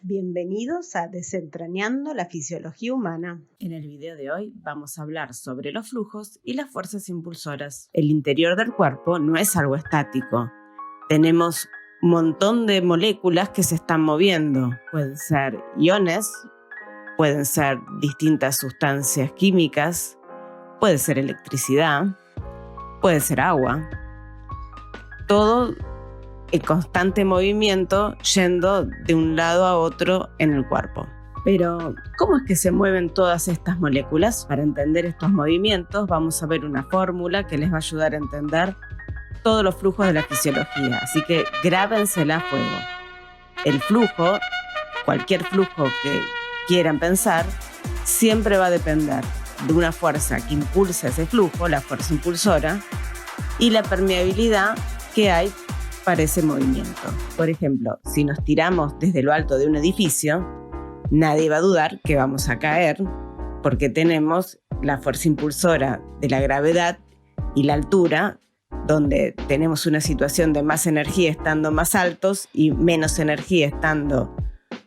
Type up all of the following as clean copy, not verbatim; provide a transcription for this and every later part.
Bienvenidos a Desentrañando la Fisiología Humana. En el video de hoy vamos a hablar sobre los flujos y las fuerzas impulsoras. El interior del cuerpo no es algo estático. Tenemos un montón de moléculas que se están moviendo. Pueden ser iones, pueden ser distintas sustancias químicas, puede ser electricidad, puede ser agua. Todo en constante movimiento yendo de un lado a otro en el cuerpo. Pero, ¿cómo es que se mueven todas estas moléculas? Para entender estos movimientos vamos a ver una fórmula que les va a ayudar a entender todos los flujos de la fisiología. Así que grábensela a fuego. El flujo, cualquier flujo que quieran pensar, siempre va a depender de una fuerza que impulsa ese flujo, la fuerza impulsora, y la permeabilidad que hay para ese movimiento. Por ejemplo, si nos tiramos desde lo alto de un edificio, nadie va a dudar que vamos a caer porque tenemos la fuerza impulsora de la gravedad y la altura, donde tenemos una situación de más energía estando más altos y menos energía estando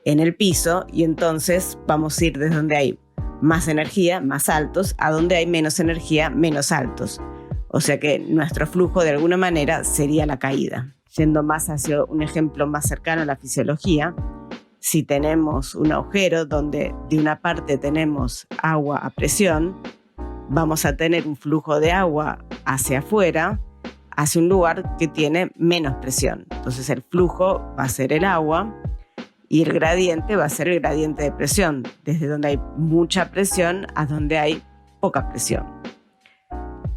en el piso, y entonces vamos a ir desde donde hay más energía, más altos, a donde hay menos energía, menos altos. O sea que nuestro flujo de alguna manera sería la caída. Yendo más hacia un ejemplo más cercano a la fisiología, si tenemos un agujero donde de una parte tenemos agua a presión, vamos a tener un flujo de agua hacia afuera, hacia un lugar que tiene menos presión. Entonces el flujo va a ser el agua y el gradiente va a ser el gradiente de presión, desde donde hay mucha presión a donde hay poca presión.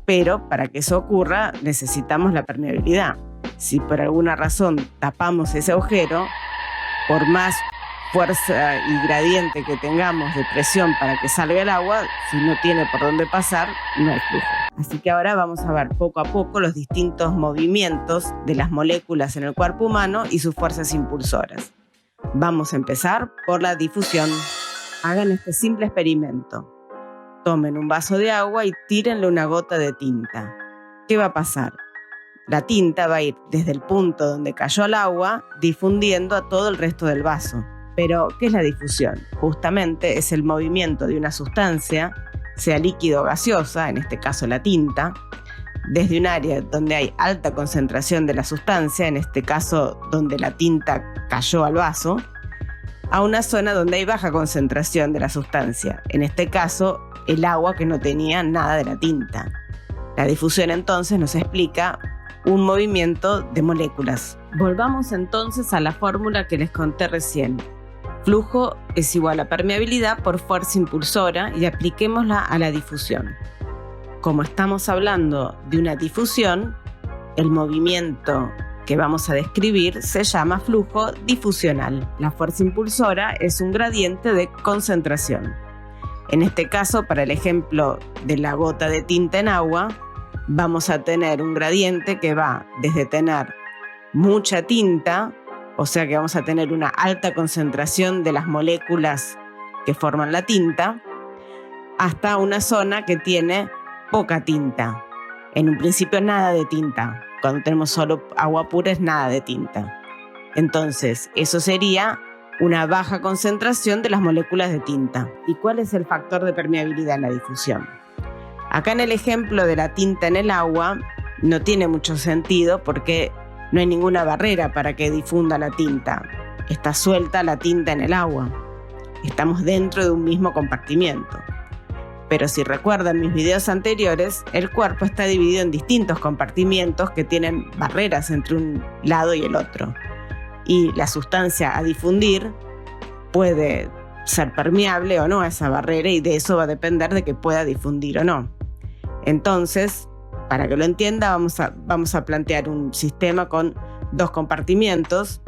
Pero para que eso ocurra necesitamos la permeabilidad. Si por alguna razón tapamos ese agujero, por más fuerza y gradiente que tengamos de presión para que salga el agua, si no tiene por dónde pasar, no hay flujo. Así que ahora vamos a ver poco a poco los distintos movimientos de las moléculas en el cuerpo humano y sus fuerzas impulsoras. Vamos a empezar por la difusión. Hagan este simple experimento. Tomen un vaso de agua y tírenle una gota de tinta. ¿Qué va a pasar? La tinta va a ir desde el punto donde cayó el agua difundiendo a todo el resto del vaso. Pero, ¿qué es la difusión? Justamente es el movimiento de una sustancia, sea líquido o gaseosa, en este caso la tinta, desde un área donde hay alta concentración de la sustancia, en este caso donde la tinta cayó al vaso, a una zona donde hay baja concentración de la sustancia, en este caso el agua que no tenía nada de la tinta. La difusión entonces nos explica un movimiento de moléculas. Volvamos entonces a la fórmula que les conté recién. Flujo es igual a permeabilidad por fuerza impulsora y apliquémosla a la difusión. Como estamos hablando de una difusión, el movimiento que vamos a describir se llama flujo difusional. La fuerza impulsora es un gradiente de concentración. En este caso, para el ejemplo de la gota de tinta en agua, vamos a tener un gradiente que va desde tener mucha tinta, o sea que vamos a tener una alta concentración de las moléculas que forman la tinta, hasta una zona que tiene poca tinta. En un principio nada de tinta. Cuando tenemos solo agua pura es nada de tinta. Entonces, eso sería una baja concentración de las moléculas de tinta. ¿Y cuál es el factor de permeabilidad en la difusión? Acá en el ejemplo de la tinta en el agua no tiene mucho sentido porque no hay ninguna barrera para que difunda la tinta. Está suelta la tinta en el agua. Estamos dentro de un mismo compartimiento. Pero si recuerdan mis videos anteriores, el cuerpo está dividido en distintos compartimientos que tienen barreras entre un lado y el otro. Y la sustancia a difundir puede ser permeable o no a esa barrera, y de eso va a depender de que pueda difundir o no. Entonces, para que lo entienda, vamos a plantear un sistema con dos compartimientos.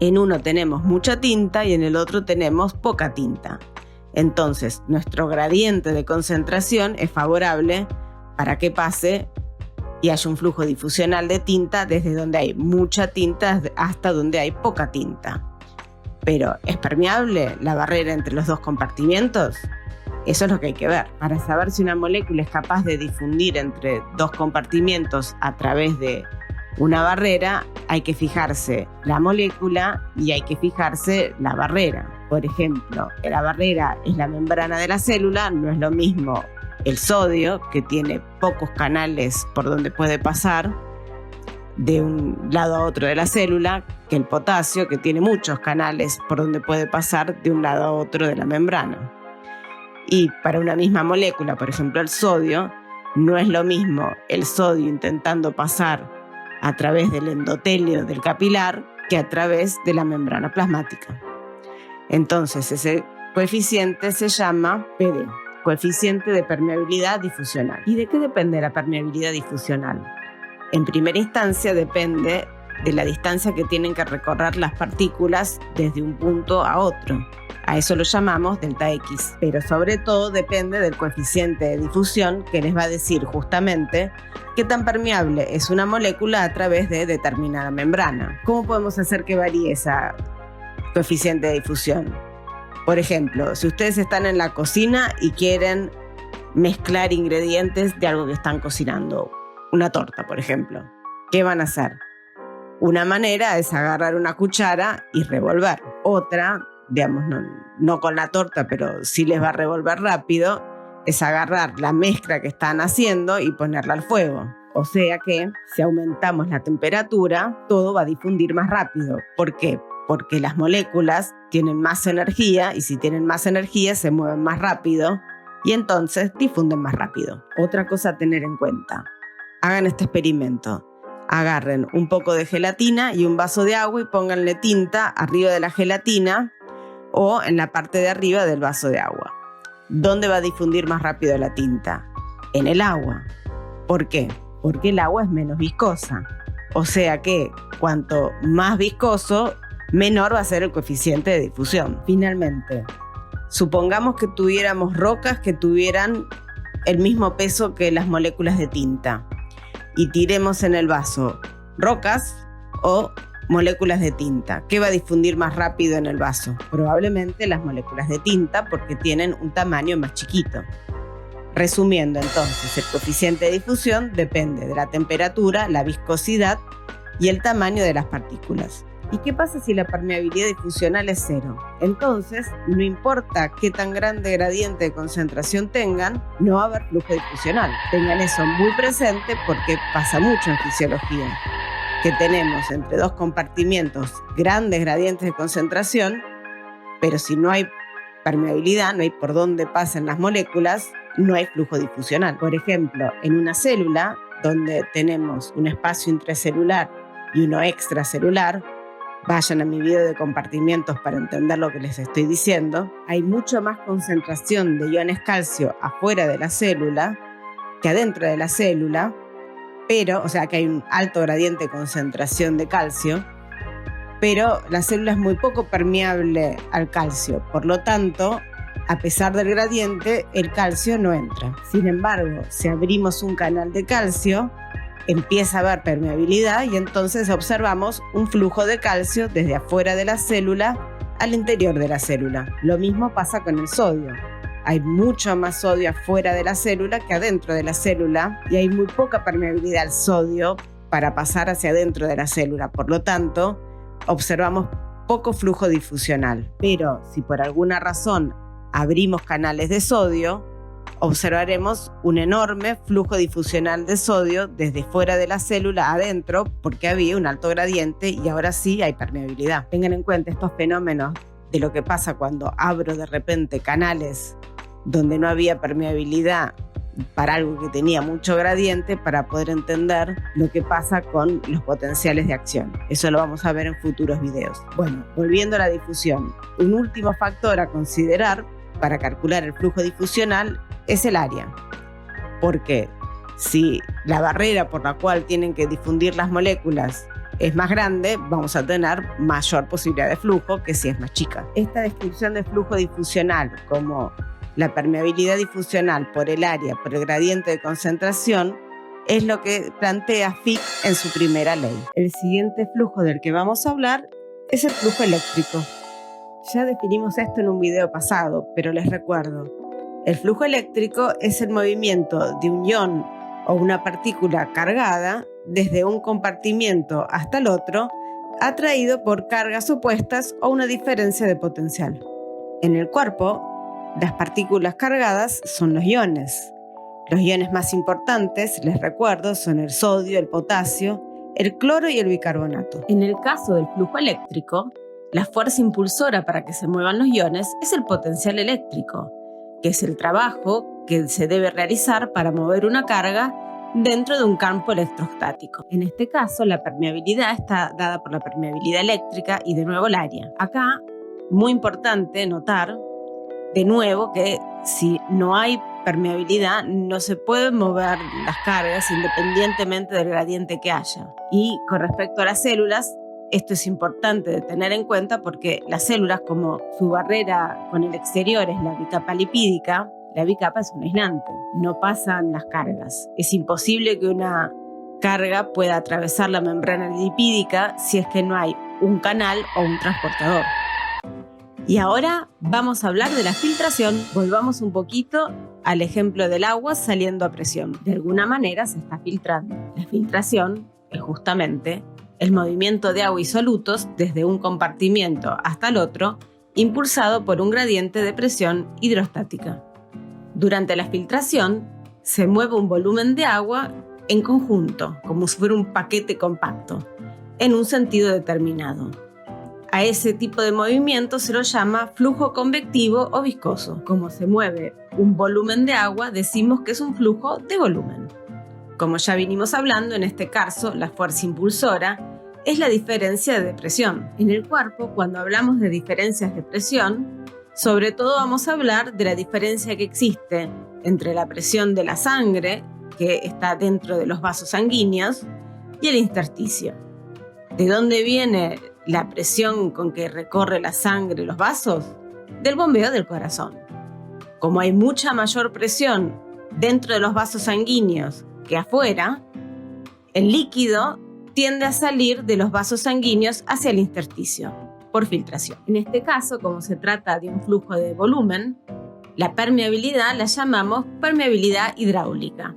En uno tenemos mucha tinta y en el otro tenemos poca tinta. Entonces, nuestro gradiente de concentración es favorable para que pase y haya un flujo difusional de tinta desde donde hay mucha tinta hasta donde hay poca tinta. Pero, ¿es permeable la barrera entre los dos compartimientos? Eso es lo que hay que ver. Para saber si una molécula es capaz de difundir entre dos compartimientos a través de una barrera, hay que fijarse la molécula y hay que fijarse la barrera. Por ejemplo, la barrera es la membrana de la célula, no es lo mismo el sodio, que tiene pocos canales por donde puede pasar de un lado a otro de la célula, que el potasio, que tiene muchos canales por donde puede pasar de un lado a otro de la membrana. Y para una misma molécula, por ejemplo el sodio, no es lo mismo el sodio intentando pasar a través del endotelio del capilar que a través de la membrana plasmática. Entonces ese coeficiente se llama PD, coeficiente de permeabilidad difusional. ¿Y de qué depende la permeabilidad difusional? En primera instancia depende de la distancia que tienen que recorrer las partículas desde un punto a otro. A eso lo llamamos delta X, pero sobre todo depende del coeficiente de difusión, que les va a decir justamente qué tan permeable es una molécula a través de determinada membrana. ¿Cómo podemos hacer que varíe ese coeficiente de difusión? Por ejemplo, si ustedes están en la cocina y quieren mezclar ingredientes de algo que están cocinando, una torta, por ejemplo, ¿qué van a hacer? Una manera es agarrar una cuchara y revolver. Otra, digamos, no con la torta, pero sí les va a revolver rápido, es agarrar la mezcla que están haciendo y ponerla al fuego. O sea que si aumentamos la temperatura, todo va a difundir más rápido. ¿Por qué? Porque las moléculas tienen más energía y si tienen más energía se mueven más rápido y entonces difunden más rápido. Otra cosa a tener en cuenta. Hagan este experimento. Agarren un poco de gelatina y un vaso de agua y pónganle tinta arriba de la gelatina o en la parte de arriba del vaso de agua. ¿Dónde va a difundir más rápido la tinta? En el agua. ¿Por qué? Porque el agua es menos viscosa. O sea que cuanto más viscoso, menor va a ser el coeficiente de difusión. Finalmente, supongamos que tuviéramos rocas que tuvieran el mismo peso que las moléculas de tinta y tiremos en el vaso rocas o moléculas de tinta. ¿Qué va a difundir más rápido en el vaso? Probablemente las moléculas de tinta porque tienen un tamaño más chiquito. Resumiendo entonces, el coeficiente de difusión depende de la temperatura, la viscosidad y el tamaño de las partículas. ¿Y qué pasa si la permeabilidad difusional es 0? Entonces, no importa qué tan grande gradiente de concentración tengan, no va a haber flujo difusional. Tengan eso muy presente porque pasa mucho en fisiología, que tenemos entre dos compartimientos grandes gradientes de concentración, pero si no hay permeabilidad, no hay por dónde pasen las moléculas, no hay flujo difusional. Por ejemplo, en una célula donde tenemos un espacio intracelular y uno extracelular, vayan a mi video de compartimientos para entender lo que les estoy diciendo, hay mucho más concentración de iones calcio afuera de la célula que adentro de la célula, pero, o sea que hay un alto gradiente de concentración de calcio, pero la célula es muy poco permeable al calcio, por lo tanto, a pesar del gradiente, el calcio no entra. Sin embargo, si abrimos un canal de calcio, empieza a haber permeabilidad y entonces observamos un flujo de calcio desde afuera de la célula al interior de la célula. Lo mismo pasa con el sodio. Hay mucho más sodio afuera de la célula que adentro de la célula y hay muy poca permeabilidad al sodio para pasar hacia adentro de la célula. Por lo tanto, observamos poco flujo difusional. Pero si por alguna razón abrimos canales de sodio, observaremos un enorme flujo difusional de sodio desde fuera de la célula adentro porque había un alto gradiente y ahora sí hay permeabilidad. Tengan en cuenta estos fenómenos de lo que pasa cuando abro de repente canales donde no había permeabilidad para algo que tenía mucho gradiente para poder entender lo que pasa con los potenciales de acción. Eso lo vamos a ver en futuros videos. Bueno, volviendo a la difusión, un último factor a considerar para calcular el flujo difusional es el área, porque si la barrera por la cual tienen que difundir las moléculas es más grande, vamos a tener mayor posibilidad de flujo que si es más chica. Esta descripción de flujo difusional como la permeabilidad difusional por el área, por el gradiente de concentración, es lo que plantea Fick en su primera ley. El siguiente flujo del que vamos a hablar es el flujo eléctrico. Ya definimos esto en un video pasado, pero les recuerdo. El flujo eléctrico es el movimiento de un ion o una partícula cargada desde un compartimiento hasta el otro, atraído por cargas opuestas o una diferencia de potencial. En el cuerpo, las partículas cargadas son los iones. Los iones más importantes, les recuerdo, son el sodio, el potasio, el cloro y el bicarbonato. En el caso del flujo eléctrico, la fuerza impulsora para que se muevan los iones es el potencial eléctrico, que es el trabajo que se debe realizar para mover una carga dentro de un campo electrostático. En este caso, la permeabilidad está dada por la permeabilidad eléctrica y de nuevo el área. Acá, muy importante notar de nuevo que si no hay permeabilidad no se pueden mover las cargas independientemente del gradiente que haya. Y con respecto a las células, esto es importante de tener en cuenta porque las células, como su barrera con el exterior es la bicapa lipídica, la bicapa es un aislante, no pasan las cargas. Es imposible que una carga pueda atravesar la membrana lipídica si es que no hay un canal o un transportador. Y ahora vamos a hablar de la filtración. Volvamos un poquito al ejemplo del agua saliendo a presión. De alguna manera se está filtrando. La filtración es justamente el movimiento de agua y solutos desde un compartimiento hasta el otro, impulsado por un gradiente de presión hidrostática. Durante la filtración se mueve un volumen de agua en conjunto, como si fuera un paquete compacto, en un sentido determinado. A ese tipo de movimiento se lo llama flujo convectivo o viscoso. Como se mueve un volumen de agua, decimos que es un flujo de volumen. Como ya vinimos hablando, en este caso, la fuerza impulsora es la diferencia de presión. En el cuerpo, cuando hablamos de diferencias de presión, sobre todo vamos a hablar de la diferencia que existe entre la presión de la sangre, que está dentro de los vasos sanguíneos, y el intersticio. ¿De dónde viene la presión con que recorre la sangre los vasos? Del bombeo del corazón. Como hay mucha mayor presión dentro de los vasos sanguíneos que afuera, el líquido tiende a salir de los vasos sanguíneos hacia el intersticio por filtración. En este caso, como se trata de un flujo de volumen, la permeabilidad la llamamos permeabilidad hidráulica.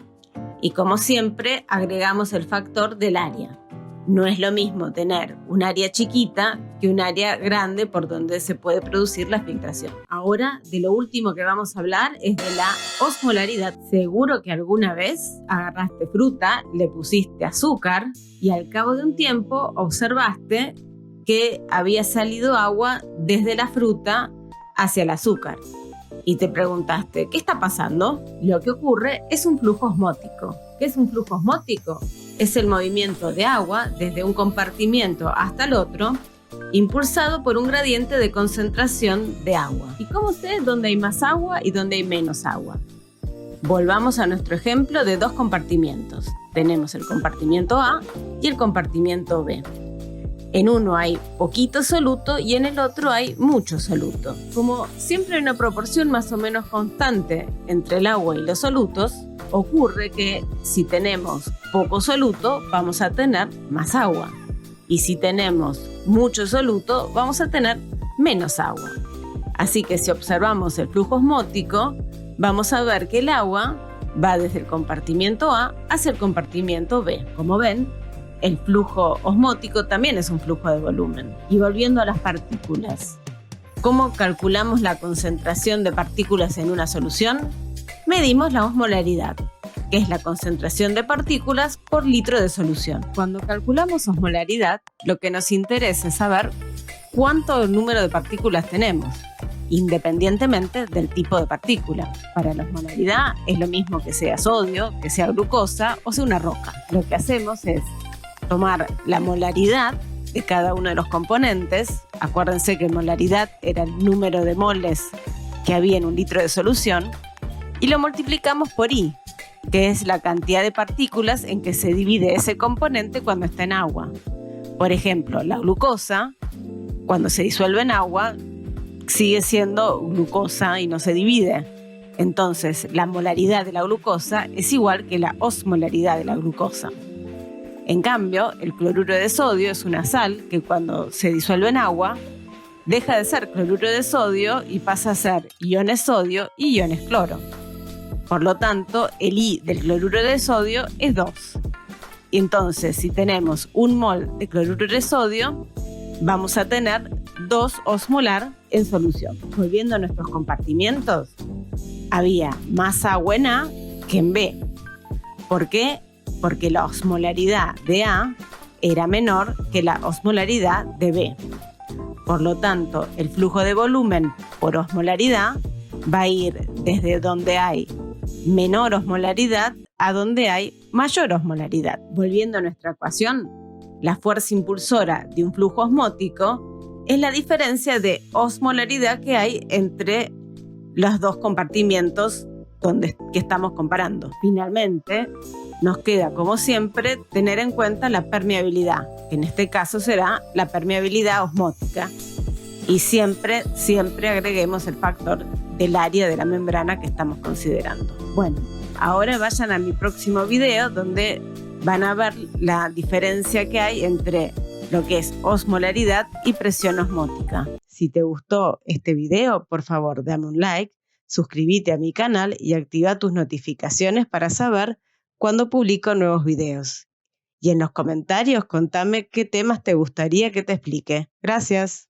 Y como siempre, agregamos el factor del área. No es lo mismo tener un área chiquita que un área grande por donde se puede producir la filtración. Ahora, de lo último que vamos a hablar es de la osmolaridad. Seguro que alguna vez agarraste fruta, le pusiste azúcar y al cabo de un tiempo observaste que había salido agua desde la fruta hacia el azúcar. Y te preguntaste, ¿qué está pasando? Lo que ocurre es un flujo osmótico. ¿Qué es un flujo osmótico? Es el movimiento de agua desde un compartimiento hasta el otro, impulsado por un gradiente de concentración de agua. ¿Y cómo sé dónde hay más agua y dónde hay menos agua? Volvamos a nuestro ejemplo de dos compartimientos. Tenemos el compartimiento A y el compartimiento B. En uno hay poquito soluto y en el otro hay mucho soluto. Como siempre hay una proporción más o menos constante entre el agua y los solutos, ocurre que si tenemos poco soluto vamos a tener más agua y si tenemos mucho soluto vamos a tener menos agua. Así que si observamos el flujo osmótico vamos a ver que el agua va desde el compartimiento A hacia el compartimiento B. Como ven, el flujo osmótico también es un flujo de volumen. Y volviendo a las partículas, ¿cómo calculamos la concentración de partículas en una solución? Medimos la osmolaridad, que es la concentración de partículas por litro de solución. Cuando calculamos osmolaridad, lo que nos interesa es saber cuánto número de partículas tenemos, independientemente del tipo de partícula. Para la osmolaridad es lo mismo que sea sodio, que sea glucosa o sea una roca. Lo que hacemos es tomar la molaridad de cada uno de los componentes. Acuérdense que molaridad era el número de moles que había en un litro de solución y lo multiplicamos por I, que es la cantidad de partículas en que se divide ese componente cuando está en agua. Por ejemplo, la glucosa, cuando se disuelve en agua, sigue siendo glucosa y no se divide. Entonces, la molaridad de la glucosa es igual que la osmolaridad de la glucosa. En cambio, el cloruro de sodio es una sal que cuando se disuelve en agua, deja de ser cloruro de sodio y pasa a ser iones sodio y iones cloro. Por lo tanto, el I del cloruro de sodio es 2. Y entonces, si tenemos 1 mol de cloruro de sodio, vamos a tener 2 osmolar en solución. Volviendo a nuestros compartimientos, había más agua en A que en B. ¿Por qué? Porque la osmolaridad de A era menor que la osmolaridad de B. Por lo tanto, el flujo de volumen por osmolaridad va a ir desde donde hay menor osmolaridad a donde hay mayor osmolaridad. Volviendo a nuestra ecuación, la fuerza impulsora de un flujo osmótico es la diferencia de osmolaridad que hay entre los 2 compartimientos que estamos comparando. Finalmente, nos queda, como siempre, tener en cuenta la permeabilidad, que en este caso será la permeabilidad osmótica. Y siempre agreguemos el factor del área de la membrana que estamos considerando. Bueno, ahora vayan a mi próximo video donde van a ver la diferencia que hay entre lo que es osmolaridad y presión osmótica. Si te gustó este video, por favor, dame un like, suscríbete a mi canal y activa tus notificaciones para saber cuando publico nuevos videos. Y en los comentarios contame qué temas te gustaría que te explique. Gracias.